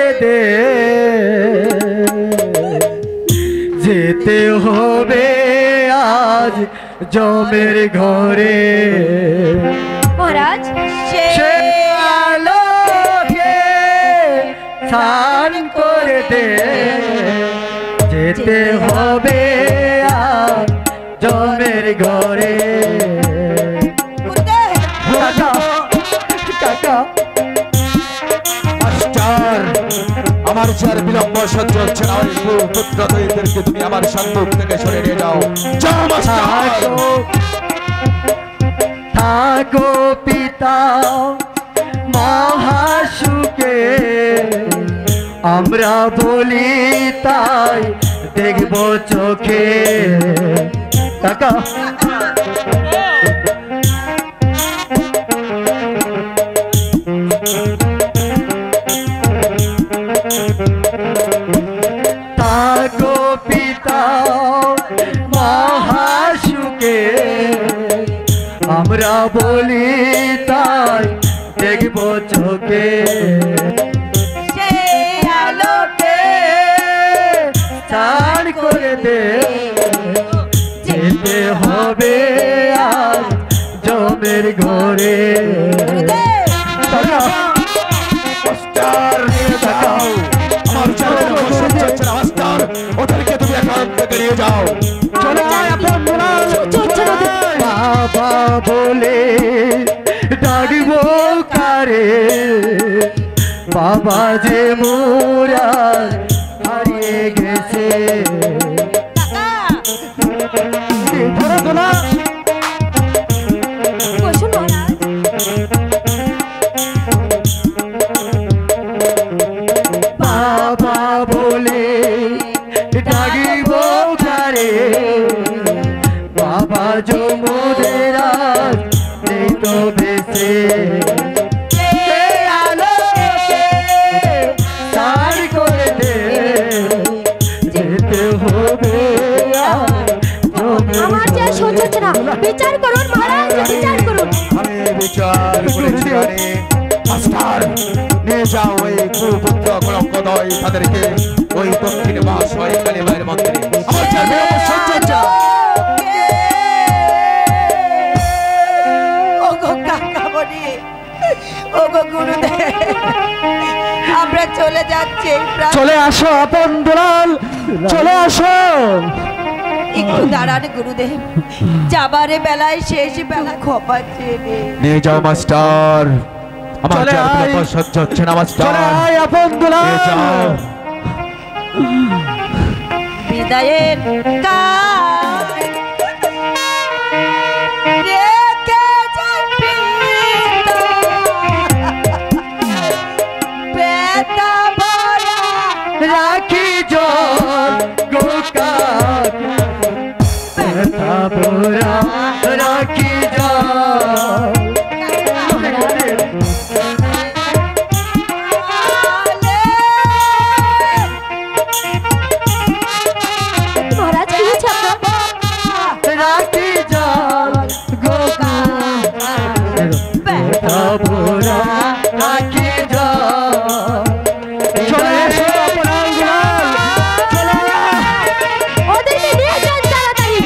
করে দে যেতে হবে আজ জমের ঘরে মহারাজ সে আলোকে স্নান করে দে যেতে হবে আজ জমের ঘরে আমার চার বিলম্ব সহ্য হচ্ছে না পুত্রদেরকে তুমি আমার সন্মুখ থেকে সরে নিয়ে যাও থাকো পিতা মহাসুখে আমরা বলি তাই দেখব চোখে কাকা থাকো পিতা মহাসুখে আমরা বলি তাই দেখব চোখে সেই আলোকে স্নান করে দে যেতে হবে আর জমের ঘরে ওদেরকে তুমি এখান থেকে নিয়ে যাও বাবা বলে ডাকব কারে বাবা যে মোরা হারিয়ে গেছে বাবা বলে ডাকিব কারে বাবা যমুদের আজ নেই তো বেঁচে স্নান করে দে যেতে হবে আমার যে সহ্য হচ্ছে না বিচার করুন মহারাজ বিচার করুন আমি বিচার করেছি মাস্টার নিয়ে যাও ওই কুপুত্র কলঙ্কদয় তাদেরকে ওই দক্ষিণ মাস হয় কালীমায়ের মন্দিরে আমার চার বিলম্ব সহ্য হচ্ছে না আমরা চলে যাচ্ছি চলে আসো আপন দুলাল চলে আসো একটু দাঁড়ান গুরুদেব যাবারে বেলায় শেষ বেলা খোপা চেয়ে নিয়ে যাও মাস্টার আমার চার বিলম্ব সহ্য হচ্ছে না মাস্টার আপন দুলাল যাও বিদায়ের কাজ রেখে যাবি পেটা ভরা রাখি জল গোকা ভরা রাখি জল মহারাজ কি হচ্ছে আপনার রাখি জল গোকা ভরা রাখি জল চলে এসো আপন দুলাল চলে ওদেরকে নিয়ে যান তাড়াতাড়ি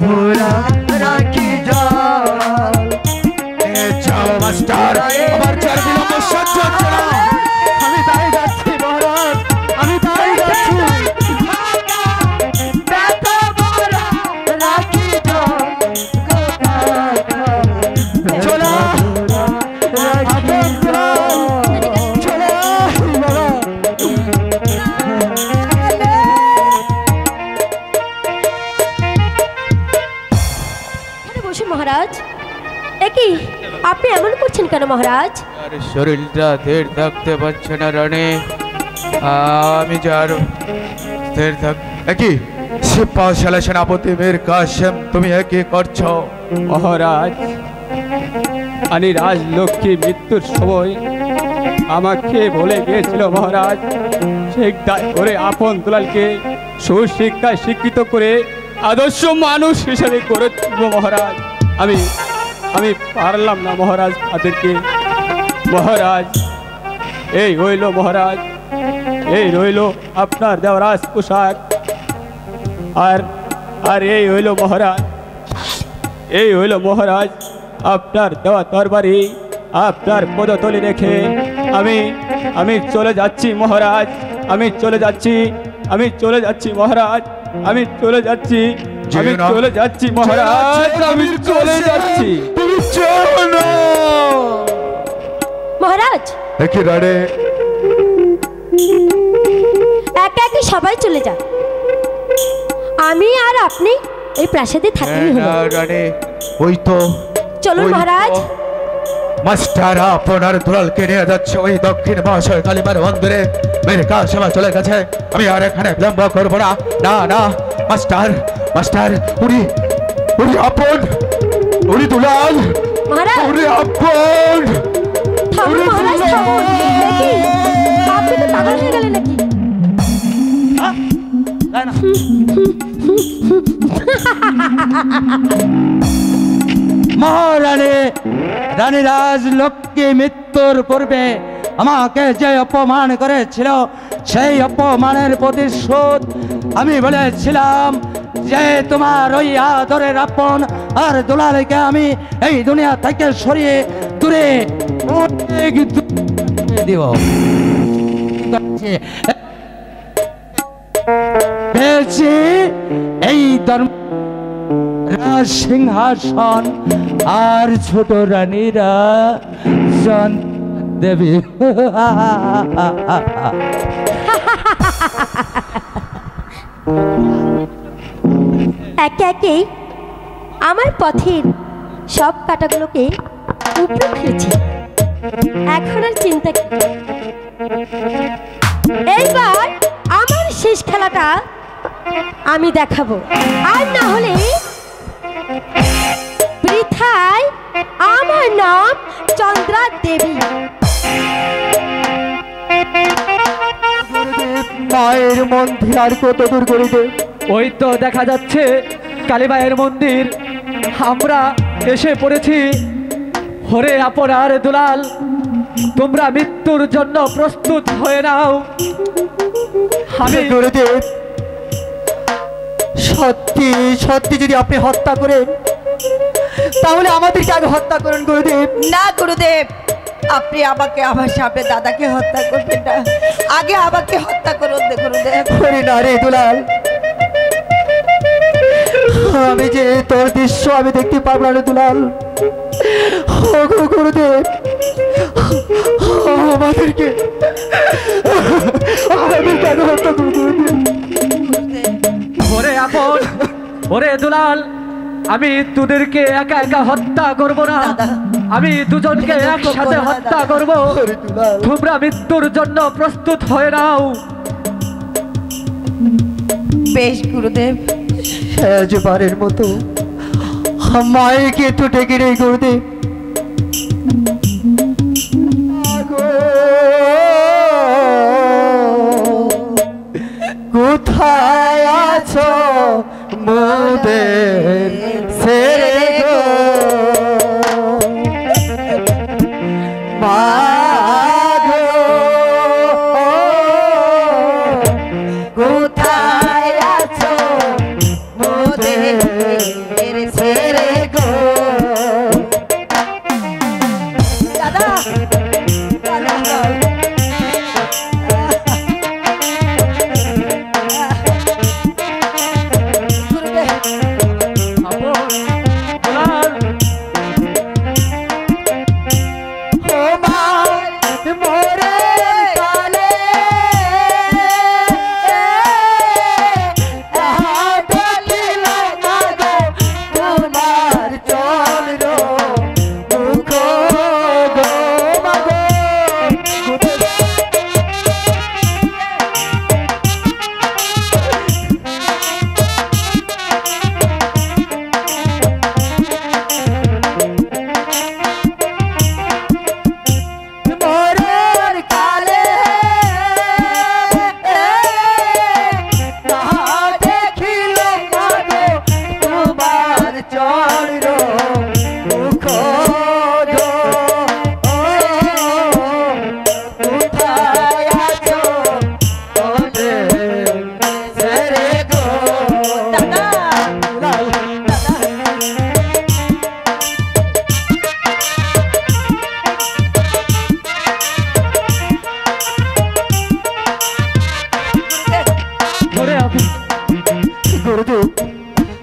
ভোলা রাখি জল নিয়ে যাও মাস্টার আমার চার বিলম্ব সহ্য হচ্ছে না আমি তাই যাচ্ছি মহারাজ আমি তাই যাচ্ছি ব্যথা ভোলা রাখি জল চলো রাখি জল চলো বাবা এখানে বসুন মহারাজ। একই আপনি এমন করছেন কেন মহারাজ? আর শরীরটা ধীর থাকতে পারছে না রানী আমি যার স্থির থাক একই সিপাহশালা সেনাপতি মীর কাসেম তুমি একই করছো মহারাজ আমি রাজলক্ষ্মী মৃত্যুর সময় আমাকে বলে গিয়েছিল মহারাজ শিক্ষায় করে আপন দুলালকে সুশিক্ষায় শিক্ষিত করে আদর্শ মানুষ হিসেবে করে তুলব মহারাজ। আমি পারলাম না মহারাজ তাদেরকে। মহারাজ এই হইল মহারাজ, এই রইল আপনার দেওয়ারাজ পোশাক, আর এই হইল মহারাজ, এই হইল মহারাজ আপনার দেওয়া তরবারি আপনার পদতলে রেখে আমি চলে যাচ্ছি মহারাজ, আমি চলে যাচ্ছি মহারাজ, আমি চলে যাচ্ছি মহারাজ, আমি চলে যাচ্ছি। তুমি চলো না মহারাজ একই রানী একে একে সবাই চলে যান, আমি আর আপনি এই প্রাসাদে থাকলেই হলো। রানী ওই তো চলুন ওই তো। মহারাজ। মাস্টার আপনার দুলালকে নিয়ে যাচ্ছে ওই দক্ষিণ মহাশয় কালীবার মন্দিরে মেরে কাসেমা চলে গেছে আমি আর এখানে বিলম্ব করবো না না না মাস্টার উনি আপন উনি দুলাল মহারাজ উনি আপন থামুন মহারাজ থামুন। দেখি, আপনি তো পাগল হয়ে গেলেন নাকি? মহারানী রানী রাজলক্ষ্মী মৃত্যুর পূর্বে আমাকে যে অপমান করেছিল সেই অপমানের প্রতিশোধ আমি বলেছিলাম যে তোমার ওই আদরের আপন আর দুলালকে আমি এই দুনিয়া থেকে সরিয়ে দূরে অনেক দূরে দিব। পেয়েছি এই ধর্ম রাজ সিংহাসন আর ছোট রানীরা জন দেবী। একে একে আমার পথের সব কাটাগুলোকে উপরে ফেলেছি, এখন আর চিন্তা কি? এইবার আমার শেষ খেলাটা আমি দেখাবো, আর না হলে বৃথায় আমার নাম চন্দ্রা দেবী। মায়ের মন্দির আর কত দূর করিতে? ওই তো দেখা যাচ্ছে কালীবাইয়ের মন্দির, আমরা এসে পড়েছি। হরে আপনার দুলাল, তোমরা মৃত্যুর জন্য প্রস্তুত হয়ে নাও। আমি গুরুদেব সত্যি সত্যি যদি আপনি হত্যা করেন তাহলে আমাদেরকে আগে হত্যা করেন গুরুদেব। না গুরুদেব, আপনি আমাকে আমার সামনে দাদাকে হত্যা করবেন না, আগে আমাকে হত্যা করুন গুরুদেব। হরি না রে দুলাল, আমি যে তোর দৃশ্য আমি দেখতে পারবো না রে দুলাল। ও গুরুদেব আমাদেরকে আগে হত্যা করুন গুরুদেব। ওরে আপন, ওরে দুলাল, আমি তোদেরকে একা একা হত্যা করব না, আমি দুজনকে একসাথে হত্যা করব। তোমরা মৃত্যুর জন্য প্রস্তুত হয়ে নাও। বেশ গুরুদেব। শেষবারের মতো মায়েকে একটু ডেকে নেই গুরুদেব। কোথায় আছো মোদের ছেড়ে গো মা গো, কোথায় আছো মোদের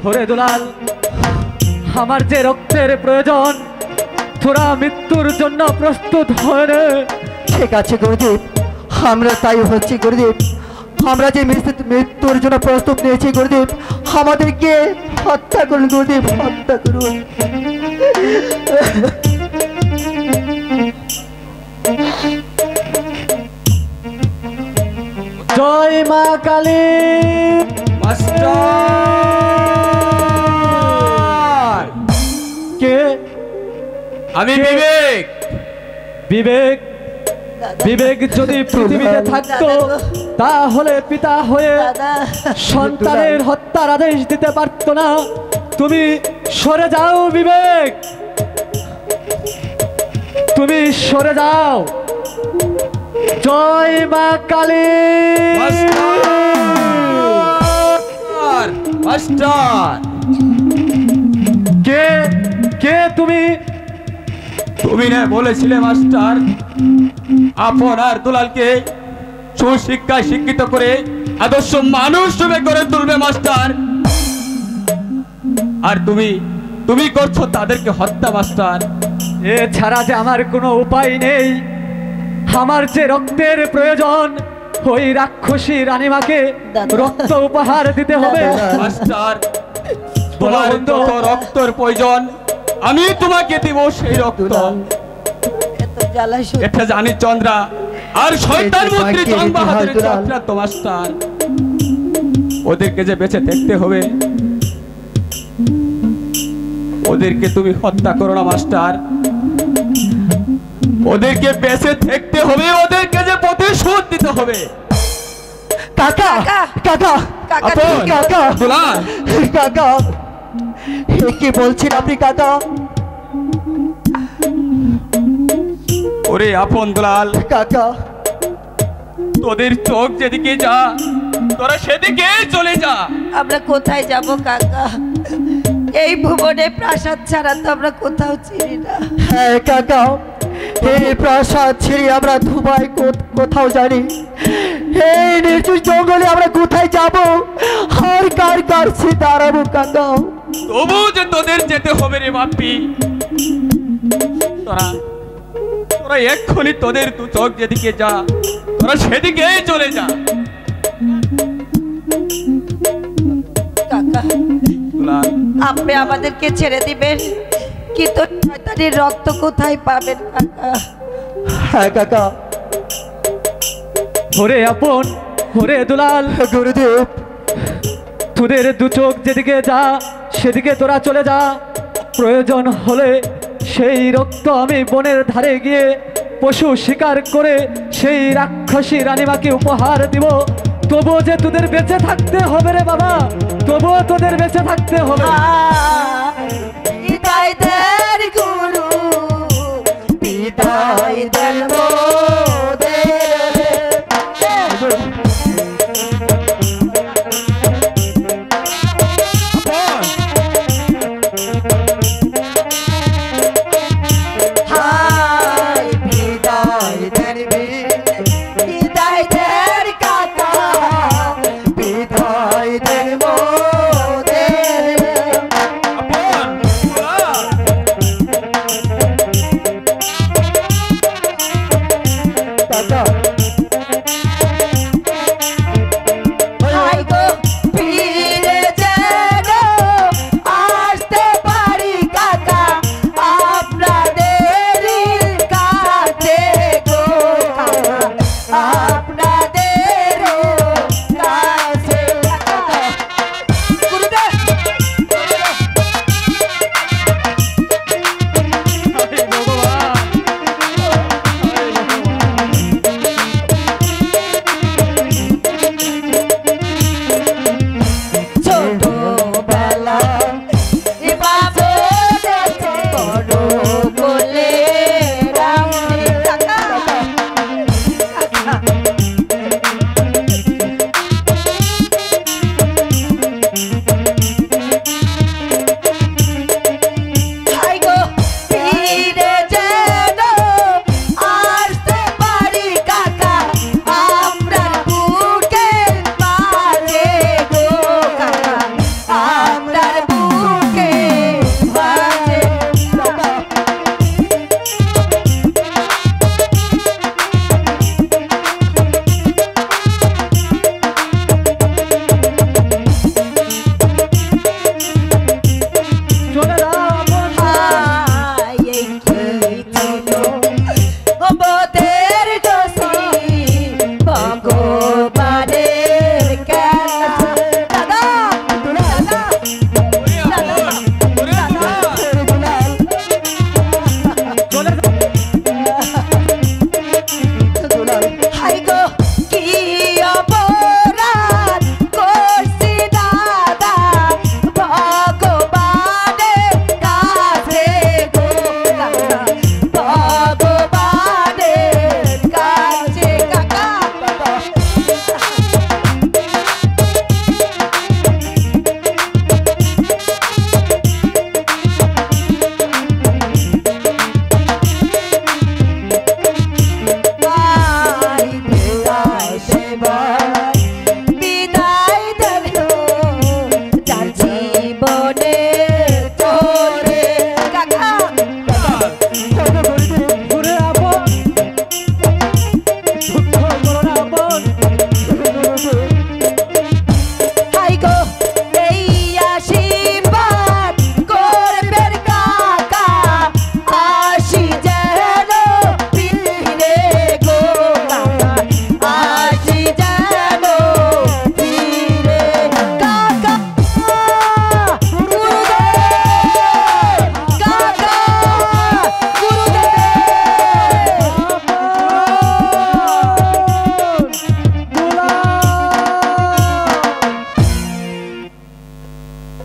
ওরে দুলাল, আমার যে রক্তের প্রয়োজন, তোরা মৃত্যুর জন্য প্রস্তুত হয়ে রে। ঠিক আছে গুরুদেব, আমরা তাই হচ্ছে গুরুদেব। আমরা যে মৃত্যুর জন্য প্রস্তুত নিয়েছি গুরুদেব, আমাদেরকে হত্যা করুন গুরুদেব, হত্যা করুন। জয় মা কালী। মাস্টার, কে? আমি বিবেক। বিবেক? বিবেক যদি পৃথিবীতে থাকতো তাহলে পিতা হয়ে দাদা সন্তানের হত্যার আদেশ দিতে পারতো না। তুমি সরে যাও বিবেক, তুমি সরে যাও। জয় মা কালী। মাস্টার, মাস্টার, কে? কে তুমি? তুমি না বলেছিলে মাস্টার আপনার দুলালকে সুশিক্ষায় শিক্ষিত করে আদর্শ মানুষ রূপে করে তুলবে মাস্টার, আর তুমি করছো তাদেরকে হত্যা মাস্টার। এছাড়া যে আমার কোনো উপায় নেই। আমার যে রক্তের প্রয়োজন, ওই রাক্ষসী রানীমাকে রক্ত উপহার দিতে হবে। মাস্টার, তোমার যত রক্তের প্রয়োজন আমি তোমাকে দিব সেই রক্ত। এত জ্বালা সহ্য এটা জানি চন্দ্রা আর শয়তান মন্ত্রী চন্দ্রবাহাদুরের চক্রান্ত মাস্টার। ওদেরকে যে বেঁচে থাকতে হবে, ওদেরকে তুমি হত্যা করো না মাস্টার, ওদেরকে বেঁচে থাকতে হবে, ওদেরকে যে প্রতিশোধ দিতে হবে। কাকা কাকা কাকা আপন, কাকা দুলাল, কাকা, এ কি বলছেন আপনি কাকা? ওরে আপন দুলাল, কাকা তোদের চোখ যেদিকে যা তোরা সেদিকে চলে যা। আমরা কোথায় যাব কাকা? এই ভুবনে প্রাসাদ ছাড়া তো আমরা কোথাও চিনি না। হ্যাঁ কাকা, এই প্রাসাদ ছেড়ে আমরা দুবাই কোথাও জানি। এই নির্জন জঙ্গলে আমরা কোথায় যাব আর কার কাছে দাঁড়াবো কাকা? তবু যে তোদের যেতে হবে রে বাপ্পি। তোরা এক্ষুনি তোদের দু চোখ যেদিকে যা তোরা সেদিকেই চলে যা। কাকা দুলাল, আপনি আমাদেরকে ছেড়ে দিবেন, কিন্তু শয়তানের রক্ত কোথায় পাবেন কাকা? হ্যাঁ কাকা। ওরে আপন, ওরে দুলাল, গুরুদেব, তোদের দু চোখ যেদিকে যা সেদিকে তোরা চলে যা। প্রয়োজন হলে সেই রক্ত আমি বনের ধারে গিয়ে পশু শিকার করে সেই রাক্ষসী রানীমাকে উপহার দিব। তবুও যে তোদের বেঁচে থাকতে হবে রে বাবা, তবুও তোদের বেঁচে থাকতে হবে। বিদায় দের গুরু, বিদায় দের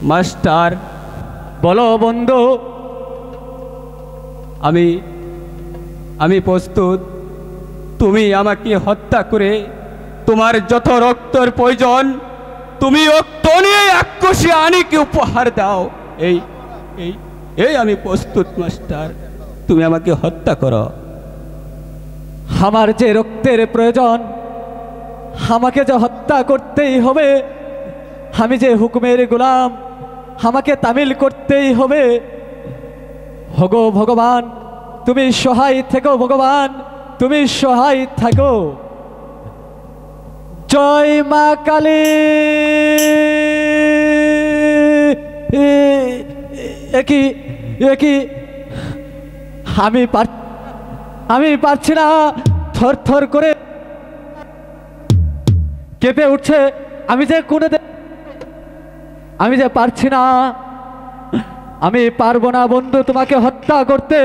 মাস্টার বলো বন্ধু। আমি প্রস্তুত। তুমি আমাকে হত্যা করে তোমার যত রক্তের প্রয়োজন তুমি রক্ত নিয়ে রাক্ষসী আনিকে উপহার দাও। এই এই এই আমি প্রস্তুত মাস্টার, তুমি আমাকে হত্যা করো। আমার যে রক্তের প্রয়োজন আমাকে যে হত্যা করতেই হবে। আমি যে হুকুমের গোলাম, আমাকে তামিল করতেই হবে। হগো ভগবান, তুমি সহায় থেকো। ভগবান, তুমি সহায় থাকো। জয় মা কালী। একই একই আমি পারছি না, থর থর করে কেঁপে উঠছে। আমি যে পারছি না, আমি পারবো না বন্ধু তোমাকে হত্যা করতে।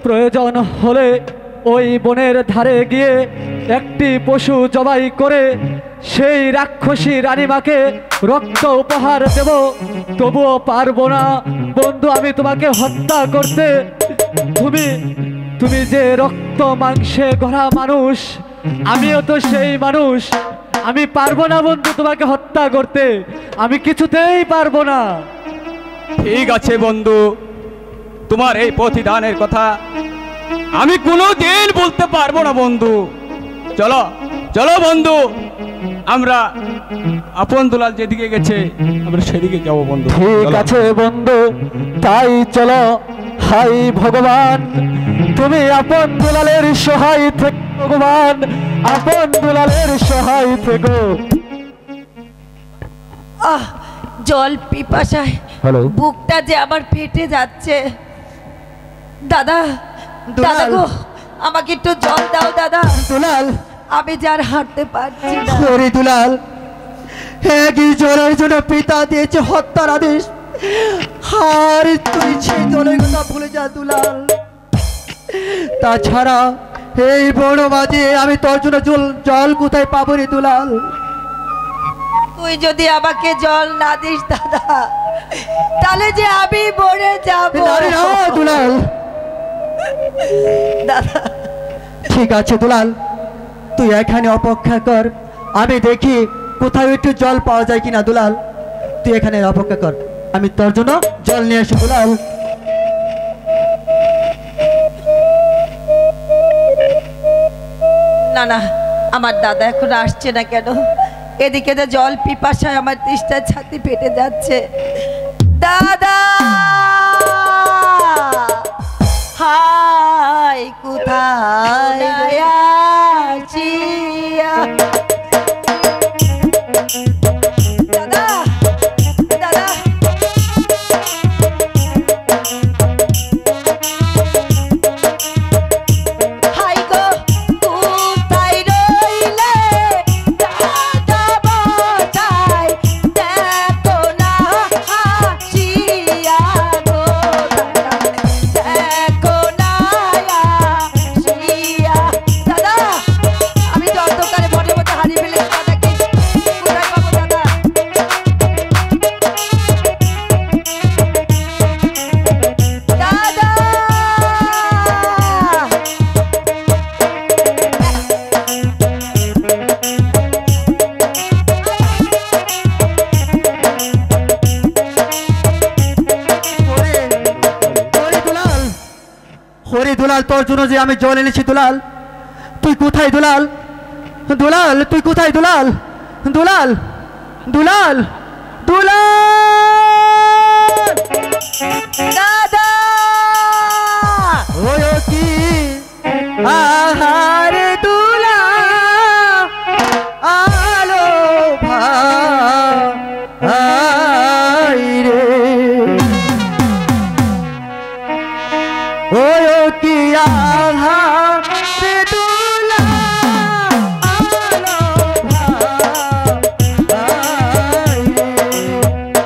প্রয়োজন হলে ওই বনের ধারে গিয়ে একটি পশু জবাই করে সেই রাক্ষসী রানীমাকে রক্ত উপহার দেব, তবুও পারবো না বন্ধু আমি তোমাকে হত্যা করতে। তুমি যে রক্ত মাংসে গড়া মানুষ, আমিও তো সেই মানুষ। আমি পারবো না বন্ধু তোমাকে হত্যা করতে, আমি কিছুতেই পারবো না। ঠিক আছে বন্ধু, তোমার এই প্রতিদানের কথা আমি কোনোদিন বলতে পারবো না বন্ধু। চলো চলো বন্ধু, আমরা আপন দুলাল যেদিকে গেছে আমরা সেদিকে যাবো বন্ধু। ঠিক আছে বন্ধু, তাই চলো। হাই ভগবান, তুমি আপন দুলালের সহায় থেকো। ভগবান, আপন দুলালের সহায় থেকো। জল পিপাসায় হ্যালো, বুকটা যে আমার ফেটে যাচ্ছে। দাদা, দুলাল। দাদা গো, আমাকে একটু জল দাও দাদা। দুলাল, আমি যার হাঁটতে পারছি না। ওরে দুলাল, একই জলের জন্য পিতা দিয়েছে হত্যার আদেশ, আর তুই সেই জলের কথা ভুলে যা দুলাল। তাছাড়া এই বড় মাঝে আমি তোর জন্য জল কোথায় পাবো রে দুলাল? তুই যদি আমাকে জল না দিস দাদা, তাহলে যে আমি মরে যাব। দুলাল, দাদা ঠিক আছে দুলাল, তুই এখানে অপেক্ষা কর, আমি দেখি কোথাও একটু জল পাওয়া যায় কিনা। দুলাল, তুই এখানে অপেক্ষা কর, আমি তোর জন্য জল নিয়ে আসি। দুলাল, না না, আমার দাদা এখন আসছে না কেন? এদিকে যে জল পিপাসায় আমার তৃষ্ণার ছাতি ফেটে যাচ্ছে। দাদা, হাই কোথায় আছিয়া? দাদা, দাদা, হাই গো কোথায় রইলে? দাদা বাতাই দেখো না আসিয়া গো, দাদা দেখো না আসিয়া। দাদা, আমি যে অন্ধকারে বনের মধ্যে হারিয়ে ফেলেছি দাদাকে, কোথায় পাবো দাদা? দাদা, হরি দুলাল, তোর জন্য যে আমি জল এনেছি। দুলাল, তুই কোথায়? দুলাল, দুলাল, তুই কোথায়? দুলাল, দুলাল, দুলাল, দুলাল, দাদা, ওই কি আহারে দুলাল, আলো ভাই রে, ওই কি আহারে দুলাল, আলো ভাই রে।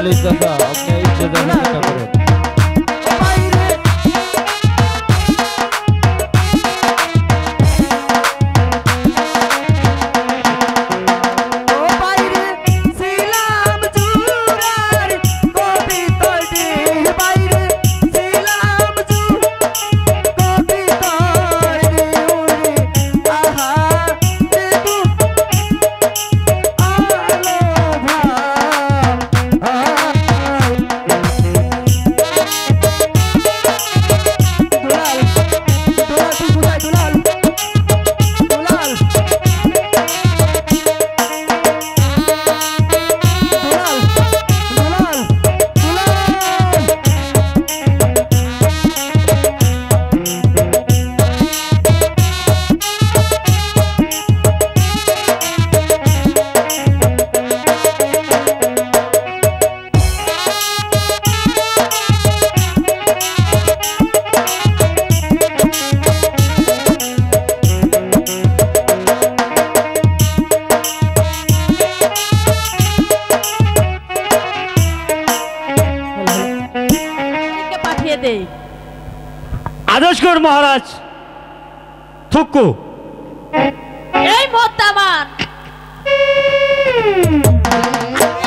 প্লিজ দাদা আপনি একটু দেখার চেষ্টা করুন। আদেশ কর মহারাজ। থুকু এই মোত্তামান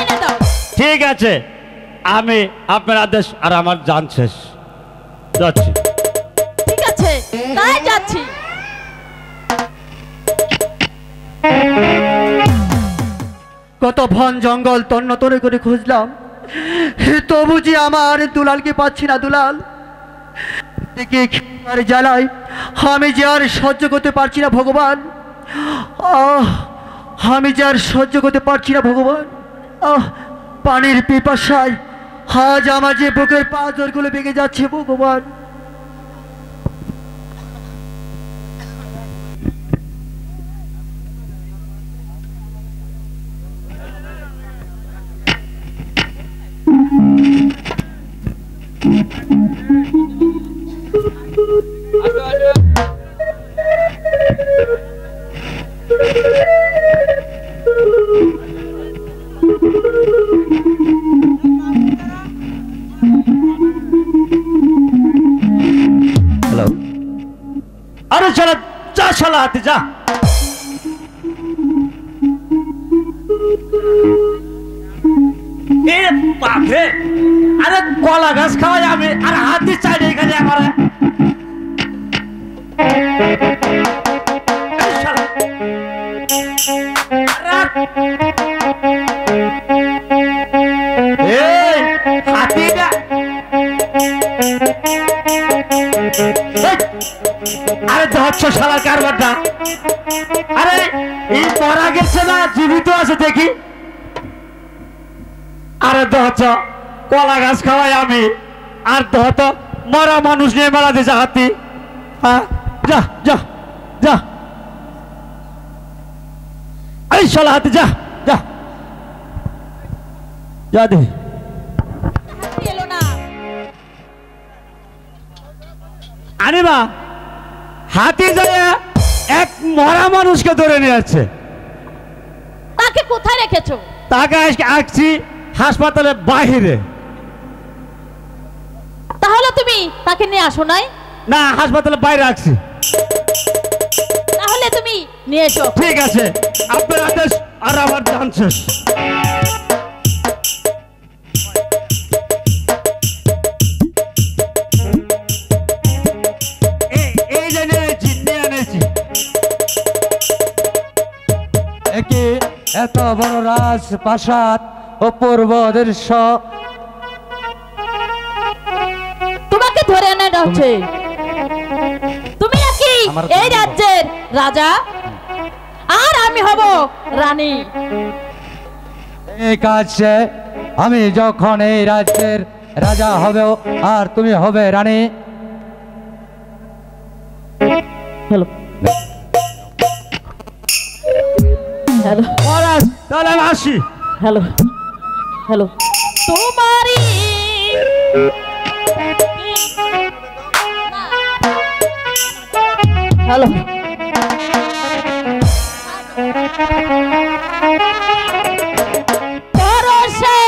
এনে দাও। ঠিক আছে, আমি আপনার আদেশ আর আমার জান শেষ, যাচ্ছি। ঠিক আছে, তাই যাচ্ছি। কত বন জঙ্গল তন্ন তরে করে খুঁজলাম, তবু যে আমার দুলালকে পাচ্ছি না। দুলাল দেখে আর জ্বালায় আমি যে আর সহ্য করতে পারছি না ভগবান। আমি যে আর সহ্য করতে পারছি না ভগবান। পানির পিপাসায় আজ আমার যে বুকের পাঁজরগুলো ভেঙে যাচ্ছে ভগবান। হ্যালো, আরে চলো, যা শালা হাতে যা। আরে কলা গাছ খাওয়াই আমি, আর হাতি চাই এখানে আমার। আরে ধরছ শালার কারবারটা। আরে এই মরা গেছে না জীবিত আছে দেখি। আরে ধরছ কলা গাছ খাওয়াই আমি, আর ধরত মরা মানুষ নিয়ে মেলা দিয়েছে হাতি। হ্যাঁ, যা যা যা, এই শালা হাতি যা যা যা দে। এলো না। আরে বা হাতি যায় এক মরা মানুষকে ধরে নিয়ে যাচ্ছে। তাকে কোথায় রেখেছো? তাকে আসছি হাসপাতালে বাহিরে। তাহলে তুমি তাকে নিয়ে আসো নাই? না, হাসপাতালে বাইরে রাখছি। তাহলে তুমি নিয়ে এসো। ঠিক আছে, আপনার আদেশ আর আমার জান শেষ। এই যে নিয়েছি, নিয়ে এনেছি। একে এত বড় রাজপ্রাসাদ অপূর্ব দৃশ্য। তোমাকে ধরে এনে হচ্ছে। তুমি নাকি আমার এই রাজ্যের রাজা, আর আমি হব রানী। এই কাছে আমি যখন এই রাজ্যের রাজা হবে আর তুমি হবে রানী। হ্যালো হ্যালো মহারাজ, তাহলে আমি আসি। হ্যালো হ্যালো তোমারি হ্যালো পরশে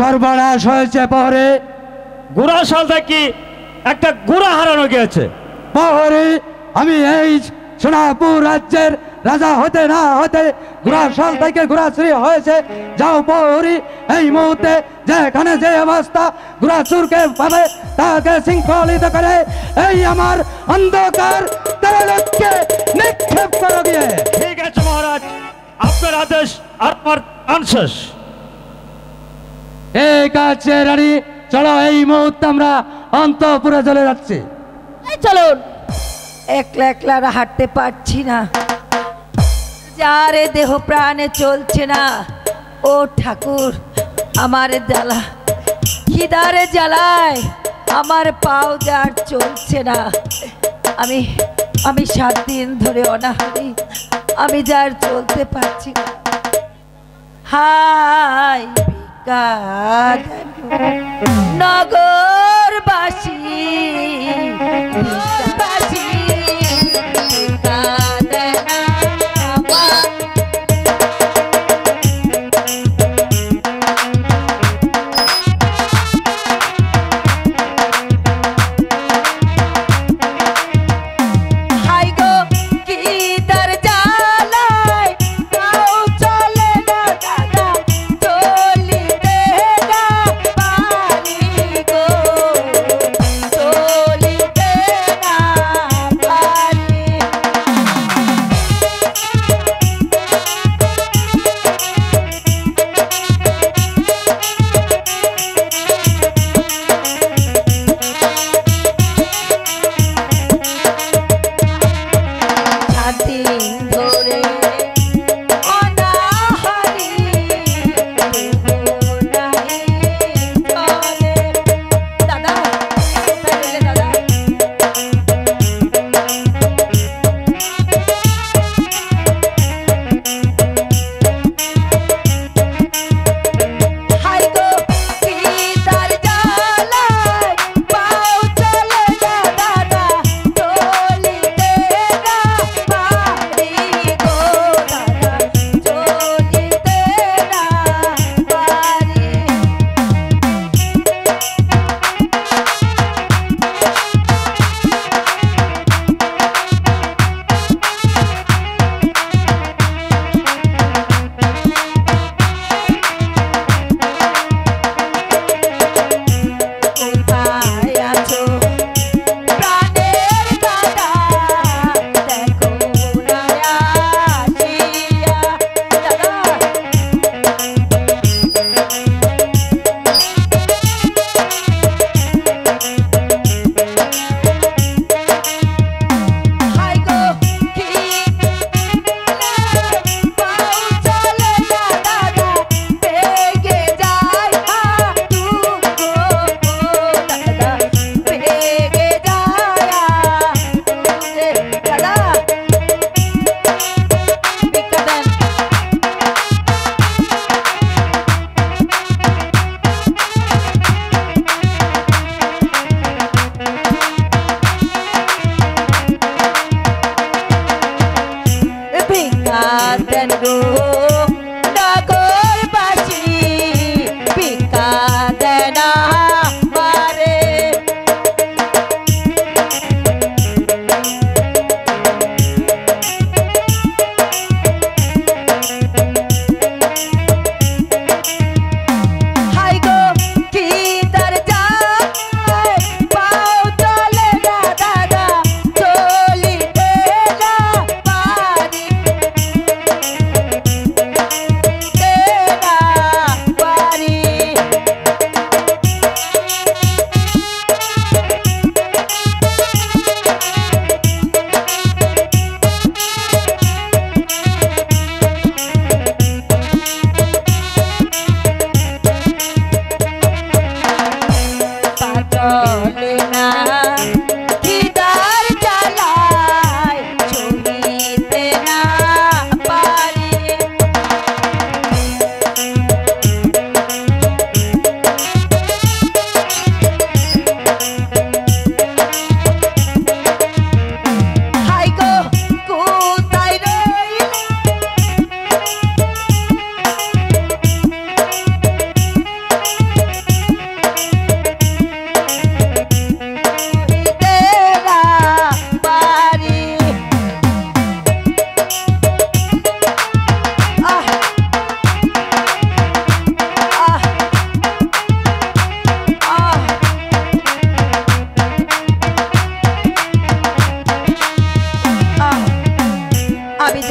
সর্বনাশ হয়েছে প্রহরী। গুড়াশাল থেকে একটা গুড়া হারানো গিয়েছে। প্রহরী, আমি এই সোনাপুর রাজ্যের রাজা হতে না হতে ঘোড়াশাল থেকে ঘোড়াচুরি হয়েছে। যাও প্রহরী, এই মুহূর্তে যেখানে যে অবস্থা ঘোড়াচুরকে পাবে তাকে শৃঙ্খলিত করে এই আমার অন্ধকার তারালক্ষ্যে নিক্ষেপ করো গিয়ে। ঠিক আছে মহারাজ, আপনার আদেশ আর আমার আনশেষ। ঠিক আছে রানী, চলো এই মুহূর্তে আমরা অন্তঃপুরে চলে যাচ্ছি। এই চলুন। একলা একলা আর হাঁটতে পারছি না, যারে দেহ প্রাণে চলছে না। ও ঠাকুর, আমার জ্বালা, খিদারে জ্বালায় আমার পাও যার চলছে না। আমি 7 দিন ধরে অনাহারি, আমি যার চলতে পারছি না। হাই বিকাদ নগরবাসী, নগরবাসী বিকাদ আমার। হাই গো কিদার জ্বালায় তাও চলে না দাদা, চলিতে না পারি গো।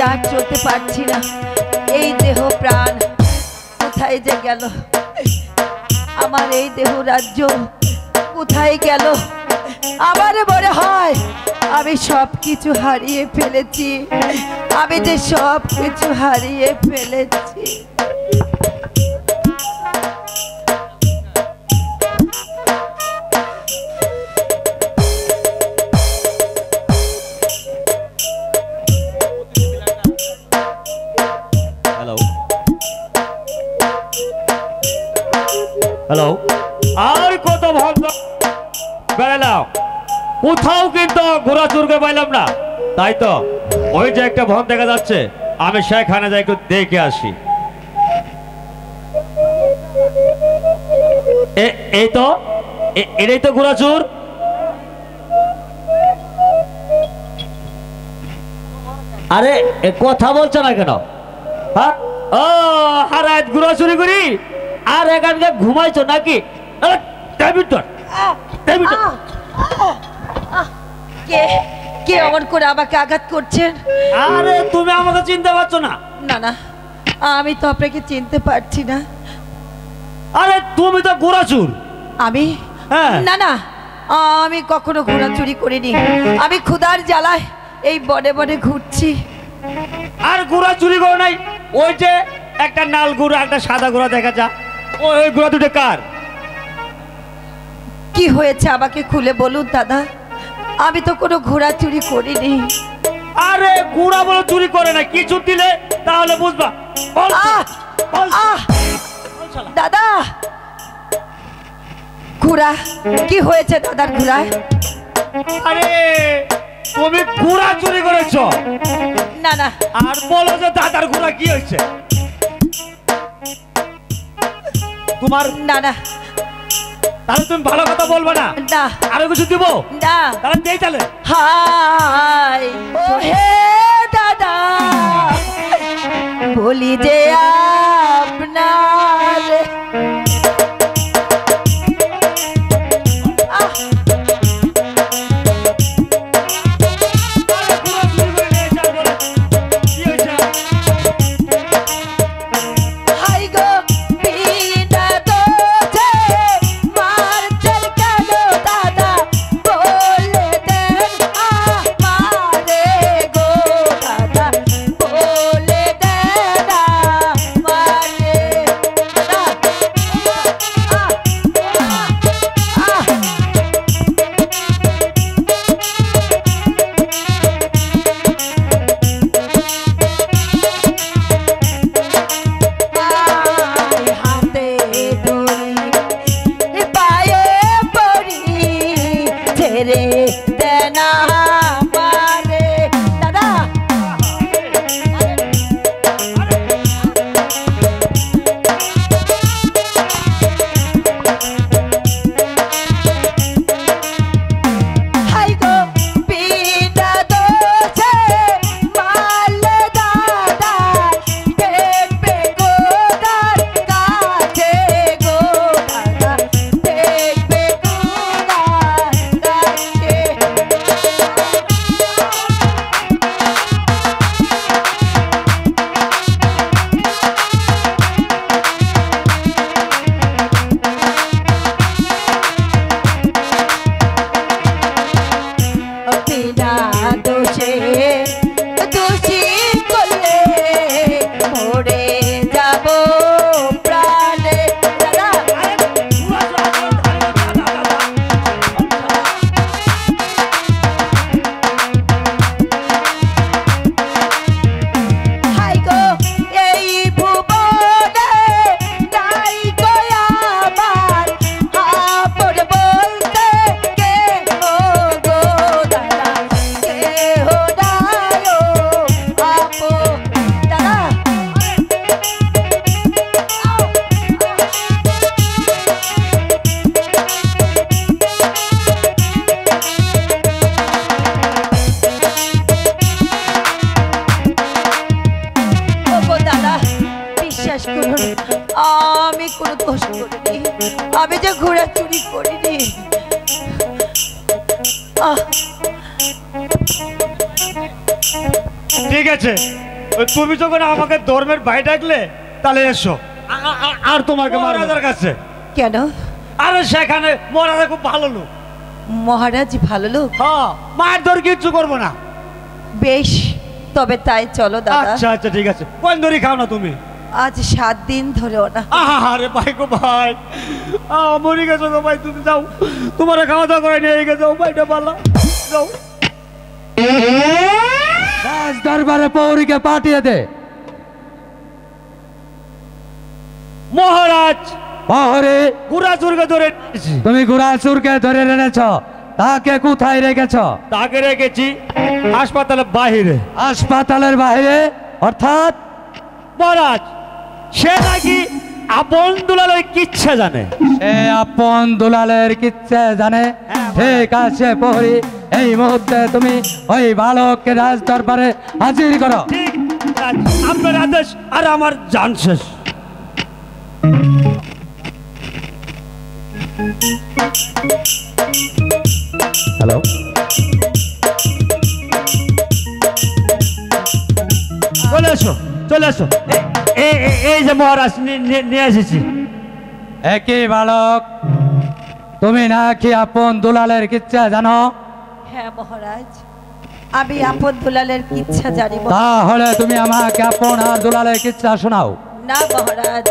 আর চলতে পারছি না, এই দেহ প্রাণ কোথায় যে গেল, আমার এই দেহ রাজ্য কোথায় গেল। আমার মনে হয় আমি সব কিছু হারিয়ে ফেলেছি, আমি যে সব কিছু হারিয়ে ফেলেছি। হ্যালো হ্যালো, আর কত ভাবল বেড়ালাম, কোথাও কিন্তু ঘোরা চুরকে পাইলাম না। তাই তো ওই যে একটা ভন দেখা যাচ্ছে, আমি সেখানে যাই একটু দেখে আসি। এই তো এটাই তো ঘোরাচুর। আরে কথা বলছে না কেন? হ্যাঁ, ও হারাত ঘোরাচুরি করি আর এখানকার ঘুমাইছো নাকি? কে কে অমন করে আমাকে আঘাত করছেন? আরে তুমি আমাকে চিনতে পারছো না? না না, আমি তো আপনাকে চিনতে পারছি না। আরে তুমি তো ঘোরাচুর। আমি? হ্যাঁ। না না, আমি কখনো ঘোড়া চুরি করিনি, আমি ক্ষুধার জ্বালায় এই বনে বনে ঘুরছি। আর ঘোড়া চুরি করো নাই? ওই যে একটা লাল ঘোড়া একটা সাদা ঘোড়া দেখা যা, ওই ঘোড়া দুটো কার? কি হয়েছে আমাকে খুলে বলুন দাদা, আমি তো কোনো ঘোড়া চুরি করিনি। আরে ঘোড়া বলো চুরি করে না, কিছু দিলে তাহলে বুঝবা। দাদা, ঘোড়া কি হয়েছে দাদার ঘোড়ায়? আরে তুমি ঘোড়া চুরি করেছো? না না, আর বলো যে দাদার ঘোড়া কি হয়েছে তোমার? না না, তাহলে তুমি ভালো কথা বলবে না? না আরো কিছু দিব না, তাহলে দেই তাহলে। হাই ও হে দাদা, বলি যে আপনার আমি কোনো দোষ করিনি, আমি যে ঘোড়া চুরি করিনি। ঠিক আছে, তুমি যখন আমাকে ধর্মের ভাই ডাকলে তাহলে এসো আর তোমাকে মহারাজার কাছে। কেন? আরে সেখানে মহারাজা খুব ভালো লোক। মহারাজ ভালো লোক? হ্যাঁ, মায়ের ধর কিচ্ছু করবো না। বেশ, তবে তাই চলো দাদা। আচ্ছা আচ্ছা ঠিক আছে। কোন দড়ি খাও না তুমি? আজ 7 দিন ধরেও না। আরে ভাই গো ভাই, মরে গেছো গো ভাই, তুমি যাও, তোমার খাওয়া দাওয়া করে নিয়ে গেছো ভাইটা পালা যাও। রাজ দরবারে পৌরীকে পাঠিয়ে দে। মহারাজ পৌরী, গুড়াচুরকে ধরে এনেছি। তুমি গুড়াচুরকে ধরে এনেছ, তাকে কোথায় রেখেছ? তাকে রেখেছি হাসপাতালের বাহিরে। হাসপাতালের বাইরে অর্থাৎ? মহারাজ, সে নাকি আপন দুলালের কিচ্ছা জানে। সে আপন দুলালের কিচ্ছা জানে? ঠিক আছে প্রহরী, এই মুহূর্তে তুমি ওই বালককে রাজ দরবারে হাজির করো। ঠিক, আপনার আদেশ আর আমার জান শেষ। হ্যালো, চলে এসো চলে এসো। এই যে মহারাজ নিয়ে এসেছি। একই বালক, তুমি নাকি আপন দুলালের কিচ্ছা জানো? হ্যাঁ মহারাজ, আমি আপন দুলালের কিচ্ছা জানি। তাহলে তুমি আমাকে আপন আর দুলালের কিচ্ছা শোনাও। না মহারাজ,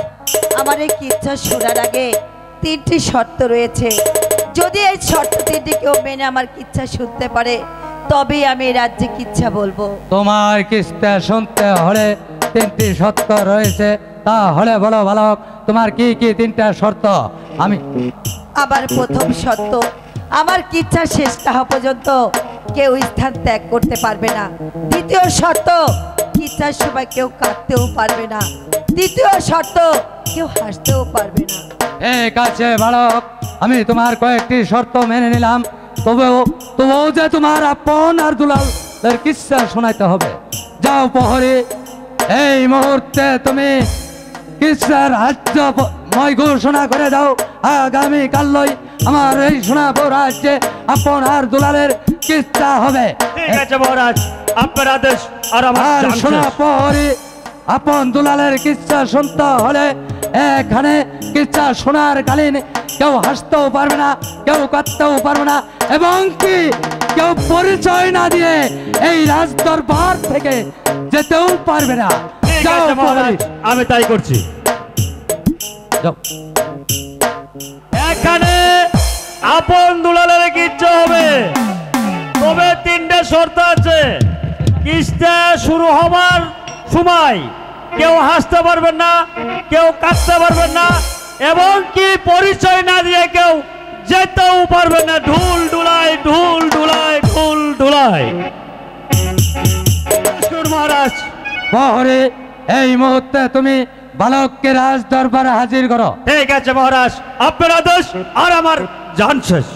আমার এই কিচ্ছা শোনার আগে 3টি শর্ত রয়েছে। যদি এই শর্ত 3টি কেউ মেনে আমার কিচ্ছা শুনতে পারে, তবেই আমি এই রাজ্যে কিচ্ছা বলবো। তোমার কিস্তা শুনতে হলে 3টি শর্ত রয়েছে, তাহলে বলো বালক, তোমার কি কি 3টা শর্ত? আমি আবার প্রথম শর্ত, আমার কিচ্ছা শেষ না হওয়া পর্যন্ত কেউ স্থান ত্যাগ করতে পারবে না। দ্বিতীয় শর্ত, কিচ্ছার সময় কেউ কাঁদতেও পারবে না। তৃতীয় শর্ত, কেউ হাসতেও পারবে না। ঠিক আছে বালক, আমি তোমার কয়েকটি শর্ত মেনে নিলাম, তবুও যে তোমার আপন আর দুলালের কিচ্ছা শোনাইতে হবে। যাও প্রহরী, এই মুহূর্তে তুমি কিচ্ছার রাজ্যময় ঘোষণা করে দাও। আগামী কালই আমার এই সোনাপুর রাজ্যে আপন আর দুলালের কিচ্ছা হবে। ঠিক আছে মহারাজ, আপনার আদেশ আর আমার আর জান শেষ। শোনা প্রহরী, আপন দুলালের কিচ্ছা শুনতে হলে এখানে কিচ্ছা শোনার কালীন কেউ হাসতেও পারবে না, কেউ কাঁদতেও পারবে না, এবং কি কেউ পরিচয় না দিয়ে এই রাজ দরবার থেকে যেতেও পারবে না। ঠিক যাও আছে মহারাজ, প্রহরী, আমি তাই করছি। যাও। এখানে আপন দুলালের কিচ্ছা হবে, তবে 3টে শর্ত আছে। কিস্তা শুরু হবার সময় কেউ হাসতে পারবেন না, কেউ কাঁদতে পারবেন না, এবং কি পরিচয় না দিয়ে কেউ যেতেও পারবেন না। ঢুল ডুলাই ঢুল ডুলাই ঢুল ডুলাই। মহারাজ, প্রহরী, এই মুহূর্তে তুমি বালককে রাজ দরবারে হাজির করো। ঠিক আছে মহারাজ, আপনার আদেশ আর আমার জান শেষ।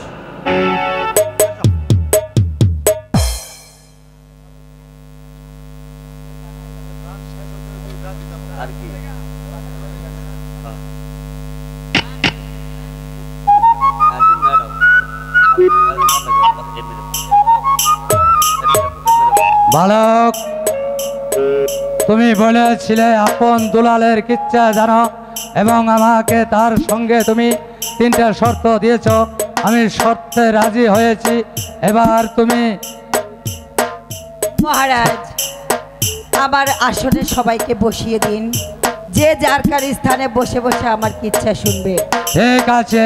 বালক, তুমি বলেছিলে আপন দুলালের কিচ্ছা জানো এবং আমাকে তার সঙ্গে তুমি 3টা শর্ত দিয়েছ। আমি শর্তে রাজি হয়েছি। এবার তুমি মহারাজ, আমার আসনে সবাইকে বসিয়ে দিন। যে যার কার স্থানে বসে বসে আমার কিচ্ছা শুনবে। ঠিক আছে,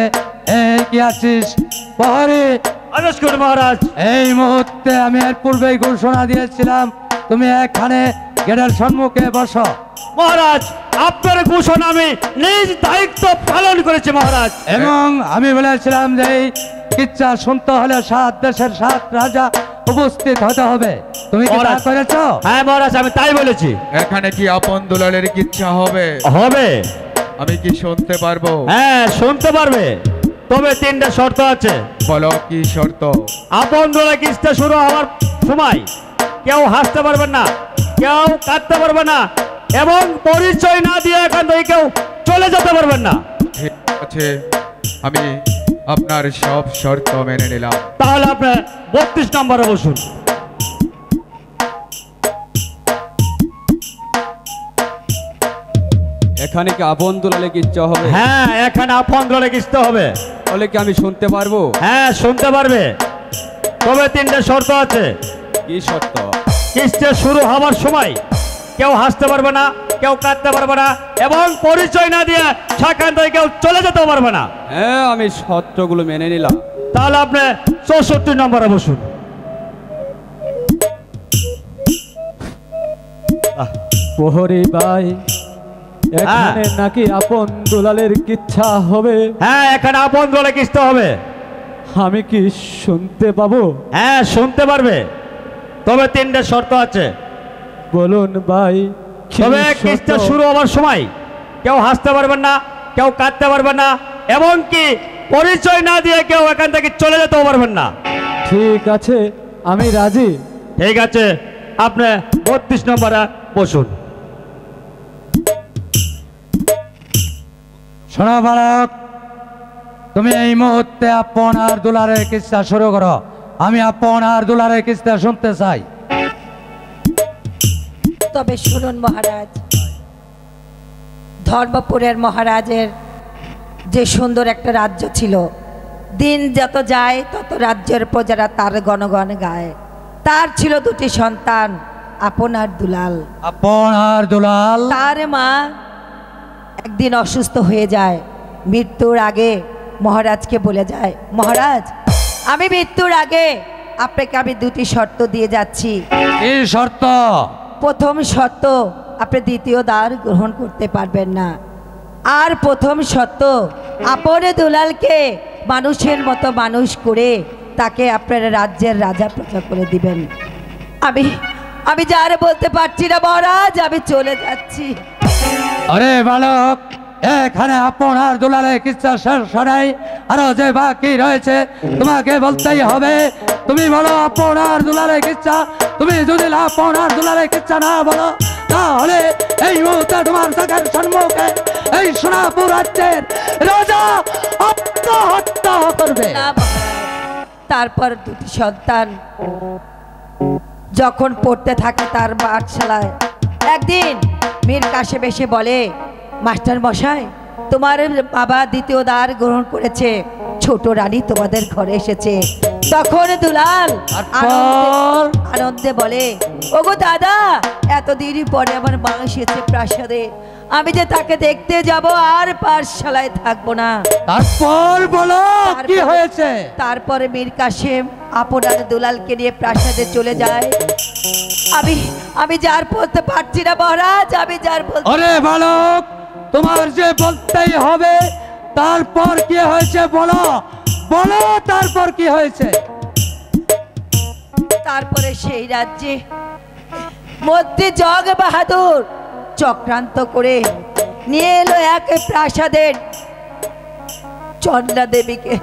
এই কি আছিস প্রহরী? আদেশ করুন মহারাজ। এই মুহূর্তে আমি এর পূর্বেই ঘোষণা দিয়েছিলাম, তুমি এখানে গেটের সম্মুখে বসো। মহারাজ, আপনার ঘোষণা আমি নিজ দায়িত্ব পালন করেছি মহারাজ। এবং আমি বলেছিলাম যে এই কিচ্ছা শুনতে হলে 7 দেশের 7 রাজা উপস্থিত হতে হবে। তুমি কি তা মহারাজ। করেছো? হ্যাঁ মহারাজ, আমি তাই বলেছি। এখানে কি আপন দুলালের কিচ্ছা হবে? হবে। আমি কি শুনতে পারবো? হ্যাঁ, শুনতে পারবে, তবে 3টে শর্ত আছে। বলো কি শর্ত? আপন দোলা কিস্তা শুরু হওয়ার সময় কেউ হাসতে পারবেন না, কেউ কাঁদতে পারবে না, এবং পরিচয় না দিয়ে এখান থেকে কেউ চলে যেতে পারবেন না। ঠিক আছে, আমি আপনার সব শর্ত মেনে নিলাম। তাহলে আপনার 32 নম্বরে বসুন। এখানে কি আপন দুলালে কিচ্ছা হবে? হ্যাঁ, এখানে আপন দলে কিস্তে হবে। বলে কি আমি শুনতে পারবো? হ্যাঁ, শুনতে পারবে, তবে 3টে শর্ত আছে। কি শর্ত? কিস্তে শুরু হওয়ার সময় কেউ হাসতে পারবে না, কেউ কাঁদতে পারবে না, এবং পরিচয় না দিয়ে সেখান থেকে কেউ চলে যেতে পারবে না। হ্যাঁ, আমি শর্তগুলো মেনে নিলাম। তাহলে আপনি 64 নম্বরে বসুন। প্রহরী ভাই, এখানে নাকি আপন দুলালের কিচ্ছা হবে? হ্যাঁ, এখানে আপন দলে কিস্তে হবে। আমি কি শুনতে পাবো? হ্যাঁ, শুনতে পারবে, তবে 3টে শর্ত আছে। বলুন ভাই, কি তবে শর্ত? কিস্তে শুরু হওয়ার সময় কেউ হাসতে পারবেন না, কেউ কাঁদতে পারবেন না, এবং কি পরিচয় না দিয়ে কেউ এখান থেকে চলে যেতেও পারবেন না। ঠিক আছে, আমি রাজি। ঠিক আছে, আপনি 32 নম্বরে বসুন। শোনো বালক, তুমি এই মুহূর্তে আপন আর দুলারের কিস্সা শুরু করো। আমি আপন আর দুলারের কিস্সা শুনতে চাই। তবে শুনুন মহারাজ, ধর্মপুরের মহারাজের যে সুন্দর একটা রাজ্য ছিল, দিন যত যায় তত রাজ্যের প্রজারা তার গণগণ গায়। তার ছিল 2টি সন্তান, আপন আর দুলাল। আপন আর দুলাল। তার মা একদিন অসুস্থ হয়ে যায়। মৃত্যুর আগে মহারাজকে বলে যায়, মহারাজ, আমি মৃত্যুর আগে আপনাকে আমি 2টি শর্ত দিয়ে যাচ্ছি। এই শর্ত? প্রথম শর্ত, আপনি দ্বিতীয় দ্বার গ্রহণ করতে পারবেন না। আর প্রথম শর্ত, আপনে দুলালকে মানুষের মতো মানুষ করে তাকে আপনার রাজ্যের রাজা প্রজা করে দিবেন। আমি যার বলতে পারছি না মহারাজ, আমি চলে যাচ্ছি। আরে বালক, এখানে আপন আর দুলালের কিচ্ছা শেষ হয়, আরো যে বাকি রয়েছে তোমাকে বলতেই হবে। তুমি বলো আপন আর দুলালের কিচ্ছা। তুমি যদি আপন আর দুলালের কিচ্ছা না বলো, তাহলে এই মুহূর্তে তোমার চোখের সম্মুখে এই সোনাপুর রাজ্যের রাজা আত্মহত্যা করবে। না মহারাজ, তারপর 2টি সন্তান যখন পড়তে থাকে তার পাঠশালায়, একদিন মীর কাশেম এসে বলে, মাস্টার মশাই, তোমার বাবা দ্বিতীয় দ্বার গ্রহণ করেছে, ছোট রানী তোমাদের ঘরে এসেছে। তখন দুলাল আনন্দে বলে, ওগো দাদা, এতদিন পরে আমার মা এসেছে প্রাসাদে, আমি যে তাকে দেখতে যাব আর পাঠশালায় থাকবো না। তারপর বলো কি হয়েছে? তারপরে মীর কাশেম আপনার দুলালকে নিয়ে প্রাসাদে চলে যায়। আমি যার বলতে পারছি না মহারাজ, আমি যার বলতে। আরে বালক, তোমার যে বলতেই হবে। তারপর কি হয়েছে বলো, বলো তারপর কি হয়েছে? তারপরে সেই রাজ্যে মধ্যে জগ বাহাদুর চক্রান্ত করে নিয়ে এলো এক প্রাসাদের চন্ডা দেবীকে।